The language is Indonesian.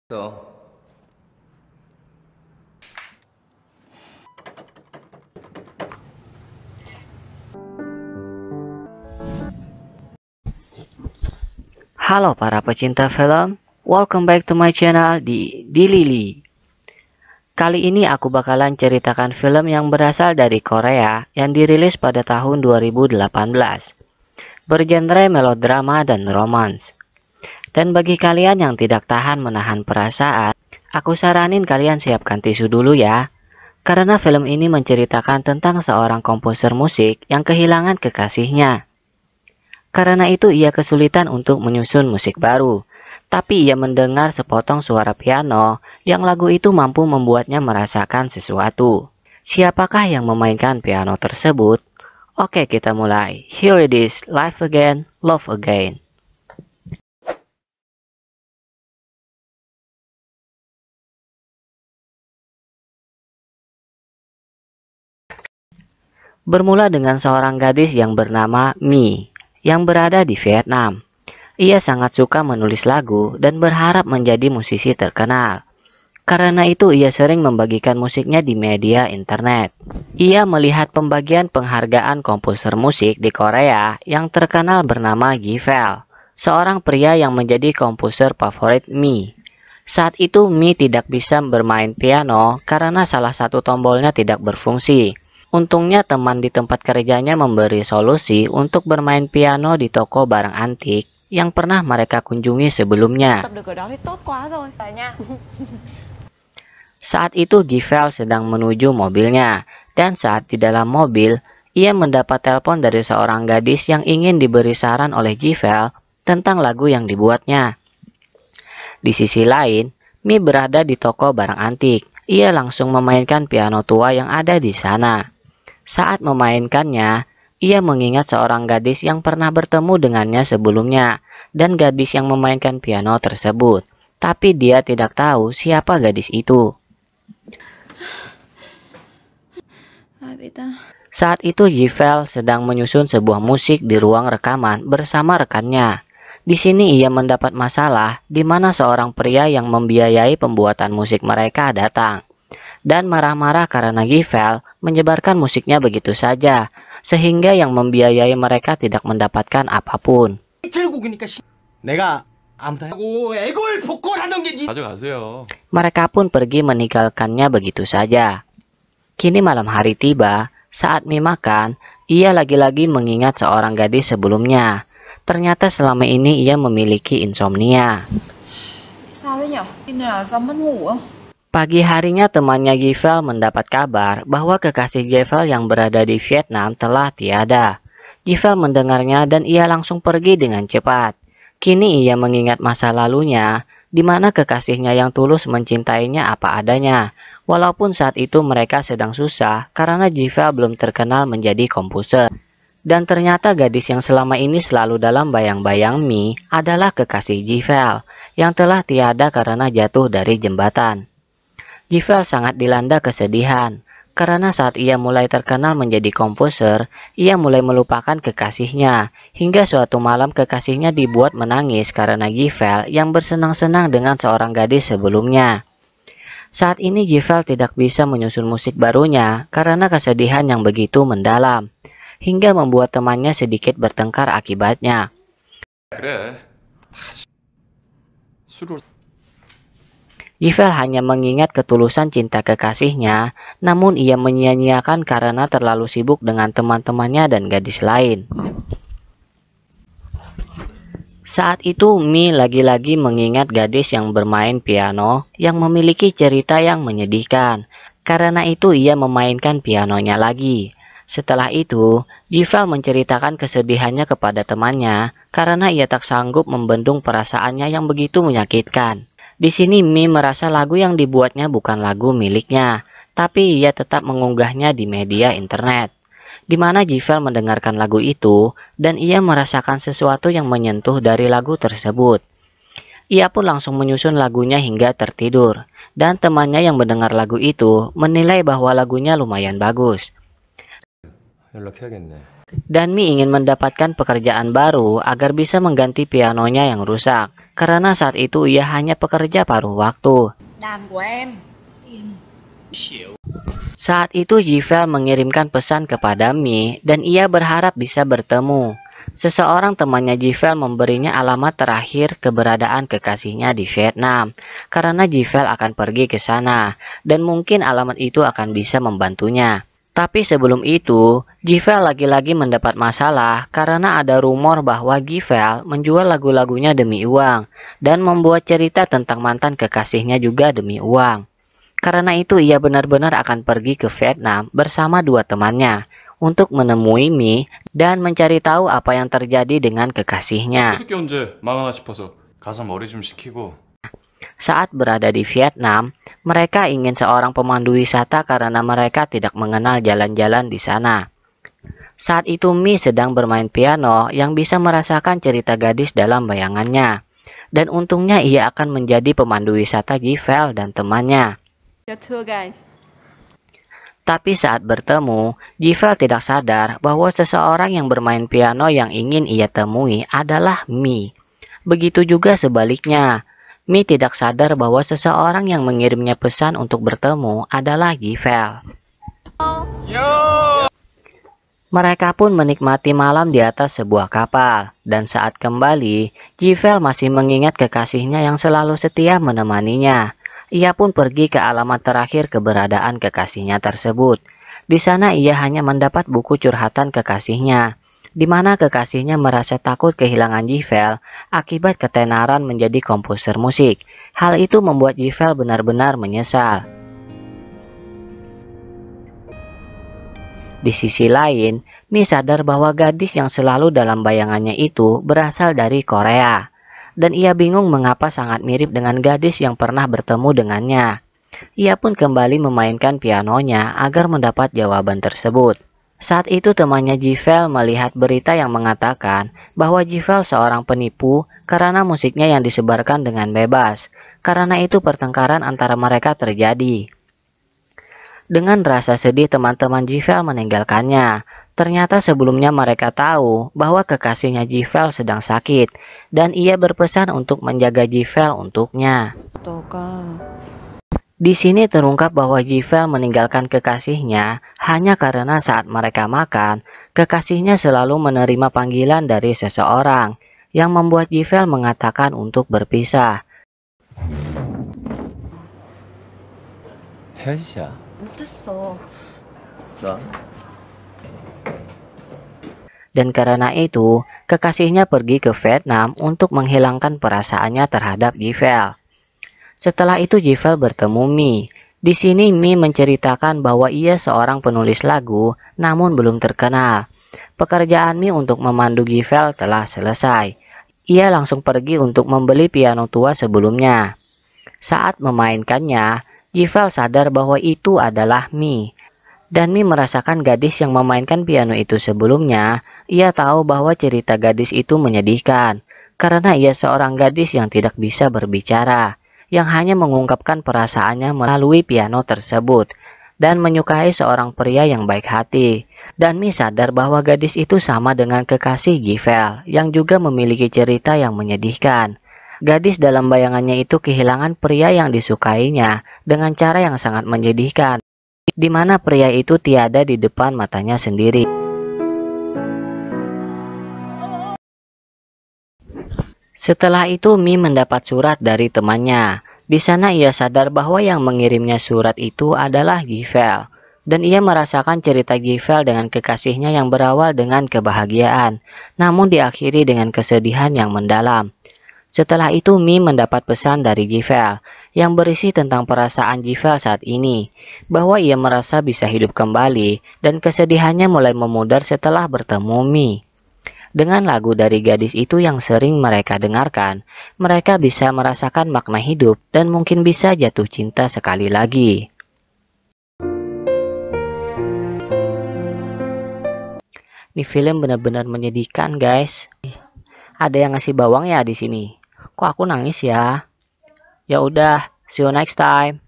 So. Halo para pecinta film, welcome back to my channel di Lili. Kali ini aku bakalan ceritakan film yang berasal dari Korea yang dirilis pada tahun 2018. Bergenre melodrama dan romans. Dan bagi kalian yang tidak tahan menahan perasaan, aku saranin kalian siapkan tisu dulu ya. Karena film ini menceritakan tentang seorang komposer musik yang kehilangan kekasihnya. Karena itu ia kesulitan untuk menyusun musik baru. Tapi ia mendengar sepotong suara piano yang lagu itu mampu membuatnya merasakan sesuatu. Siapakah yang memainkan piano tersebut? Oke, kita mulai. Here it is, Life Again, Love Again. Bermula dengan seorang gadis yang bernama Mi, yang berada di Vietnam. Ia sangat suka menulis lagu dan berharap menjadi musisi terkenal. Karena itu ia sering membagikan musiknya di media internet. Ia melihat pembagian penghargaan komposer musik di Korea yang terkenal bernama Givel, seorang pria yang menjadi komposer favorit Mi. Saat itu Mi tidak bisa bermain piano karena salah satu tombolnya tidak berfungsi. Untungnya teman di tempat kerjanya memberi solusi untuk bermain piano di toko barang antik yang pernah mereka kunjungi sebelumnya. Saat itu Givel sedang menuju mobilnya, dan saat di dalam mobil, ia mendapat telepon dari seorang gadis yang ingin diberi saran oleh Givel tentang lagu yang dibuatnya. Di sisi lain, Mi berada di toko barang antik. Ia langsung memainkan piano tua yang ada di sana. Saat memainkannya, ia mengingat seorang gadis yang pernah bertemu dengannya sebelumnya, dan gadis yang memainkan piano tersebut. Tapi dia tidak tahu siapa gadis itu. Saat itu Givel sedang menyusun sebuah musik di ruang rekaman bersama rekannya. Di sini ia mendapat masalah di mana seorang pria yang membiayai pembuatan musik mereka datang. Dan marah-marah karena Givel menyebarkan musiknya begitu saja, sehingga yang membiayai mereka tidak mendapatkan apapun. Mereka pun pergi meninggalkannya begitu saja. Kini malam hari tiba, saat Mi makan, ia lagi-lagi mengingat seorang gadis sebelumnya. Ternyata selama ini ia memiliki insomnia. Pagi harinya temannya Givel mendapat kabar bahwa kekasih Givel yang berada di Vietnam telah tiada. Givel mendengarnya dan ia langsung pergi dengan cepat. Kini ia mengingat masa lalunya, di mana kekasihnya yang tulus mencintainya apa adanya. Walaupun saat itu mereka sedang susah karena Givel belum terkenal menjadi komposer. Dan ternyata gadis yang selama ini selalu dalam bayang-bayang Mi adalah kekasih Givel yang telah tiada karena jatuh dari jembatan. Givel sangat dilanda kesedihan, karena saat ia mulai terkenal menjadi komposer, ia mulai melupakan kekasihnya, hingga suatu malam kekasihnya dibuat menangis karena Givel yang bersenang-senang dengan seorang gadis sebelumnya. Saat ini Givel tidak bisa menyusun musik barunya karena kesedihan yang begitu mendalam, hingga membuat temannya sedikit bertengkar akibatnya. Givel hanya mengingat ketulusan cinta kekasihnya, namun ia menyia-nyiakan karena terlalu sibuk dengan teman-temannya dan gadis lain. Saat itu Mi lagi-lagi mengingat gadis yang bermain piano yang memiliki cerita yang menyedihkan. Karena itu ia memainkan pianonya lagi. Setelah itu, Givel menceritakan kesedihannya kepada temannya karena ia tak sanggup membendung perasaannya yang begitu menyakitkan. Di sini Mi merasa lagu yang dibuatnya bukan lagu miliknya, tapi ia tetap mengunggahnya di media internet. Di mana Givel mendengarkan lagu itu dan ia merasakan sesuatu yang menyentuh dari lagu tersebut. Ia pun langsung menyusun lagunya hingga tertidur, dan temannya yang mendengar lagu itu menilai bahwa lagunya lumayan bagus. Dan Mi ingin mendapatkan pekerjaan baru agar bisa mengganti pianonya yang rusak, karena saat itu ia hanya pekerja paruh waktu. Đàn của em. Saat itu Jivel mengirimkan pesan kepada Mi dan ia berharap bisa bertemu. Seseorang temannya Jivel memberinya alamat terakhir keberadaan kekasihnya di Vietnam, karena Jivel akan pergi ke sana dan mungkin alamat itu akan bisa membantunya. Tapi sebelum itu, Jivel lagi-lagi mendapat masalah karena ada rumor bahwa Jivel menjual lagu-lagunya demi uang dan membuat cerita tentang mantan kekasihnya juga demi uang. Karena itu ia benar-benar akan pergi ke Vietnam bersama dua temannya untuk menemui Mi dan mencari tahu apa yang terjadi dengan kekasihnya. 어떻게 언제 망하나 싶어서 가서 머리 좀 식히고. Saat berada di Vietnam, mereka ingin seorang pemandu wisata karena mereka tidak mengenal jalan-jalan di sana. Saat itu Mi sedang bermain piano yang bisa merasakan cerita gadis dalam bayangannya. Dan untungnya ia akan menjadi pemandu wisata Jivel dan temannya. Thưa guys. Tapi saat bertemu, Jivel tidak sadar bahwa seseorang yang bermain piano yang ingin ia temui adalah Mi. Begitu juga sebaliknya. Mi tidak sadar bahwa seseorang yang mengirimnya pesan untuk bertemu adalah Jivel. Mereka pun menikmati malam di atas sebuah kapal, dan saat kembali, Jivel masih mengingat kekasihnya yang selalu setia menemaninya. Ia pun pergi ke alamat terakhir keberadaan kekasihnya tersebut. Di sana ia hanya mendapat buku curhatan kekasihnya, di mana kekasihnya merasa takut kehilangan Jivel akibat ketenaran menjadi komposer musik. Hal itu membuat Jivel benar-benar menyesal. Di sisi lain, Mi sadar bahwa gadis yang selalu dalam bayangannya itu berasal dari Korea. Dan ia bingung mengapa sangat mirip dengan gadis yang pernah bertemu dengannya. Ia pun kembali memainkan pianonya agar mendapat jawaban tersebut. Saat itu temannya Jivel melihat berita yang mengatakan bahwa Jivel seorang penipu karena musiknya yang disebarkan dengan bebas. Karena itu pertengkaran antara mereka terjadi. Dengan rasa sedih teman-teman Jivel meninggalkannya. Ternyata sebelumnya mereka tahu bahwa kekasihnya Jivel sedang sakit dan ia berpesan untuk menjaga Jivel untuknya. Di sini terungkap bahwa Jivel meninggalkan kekasihnya hanya karena saat mereka makan, kekasihnya selalu menerima panggilan dari seseorang yang membuat Jivel mengatakan untuk berpisah. 혜지야. 못했어. 나? Dan karena itu, kekasihnya pergi ke Vietnam untuk menghilangkan perasaannya terhadap Jivel. Setelah itu Jivel bertemu Mi. Di sini Mi menceritakan bahwa ia seorang penulis lagu, namun belum terkenal. Pekerjaan Mi untuk memandu Jivel telah selesai. Ia langsung pergi untuk membeli piano tua sebelumnya. Saat memainkannya, Jivel sadar bahwa itu adalah Mi. Dan Mi merasakan gadis yang memainkan piano itu sebelumnya. Ia tahu bahwa cerita gadis itu menyedihkan, karena ia seorang gadis yang tidak bisa berbicara, yang hanya mengungkapkan perasaannya melalui piano tersebut, dan menyukai seorang pria yang baik hati. Dan Mi sadar bahwa gadis itu sama dengan kekasih Jivel, yang juga memiliki cerita yang menyedihkan. Gadis dalam bayangannya itu kehilangan pria yang disukainya dengan cara yang sangat menyedihkan, di mana pria itu tiada di depan matanya sendiri. Setelah itu Mi mendapat surat dari temannya. Di sana ia sadar bahwa yang mengirimnya surat itu adalah Jivel. Dan ia merasakan cerita Jivel dengan kekasihnya yang berawal dengan kebahagiaan, namun diakhiri dengan kesedihan yang mendalam. Setelah itu Mi mendapat pesan dari Jivel yang berisi tentang perasaan Jivel saat ini, bahwa ia merasa bisa hidup kembali dan kesedihannya mulai memudar setelah bertemu Mi. Dengan lagu dari gadis itu yang sering mereka dengarkan, mereka bisa merasakan makna hidup dan mungkin bisa jatuh cinta sekali lagi. Ini film benar-benar menyedihkan, guys. Ada yang ngasih bawang ya di sini. Kok aku nangis ya? Ya udah, see you next time.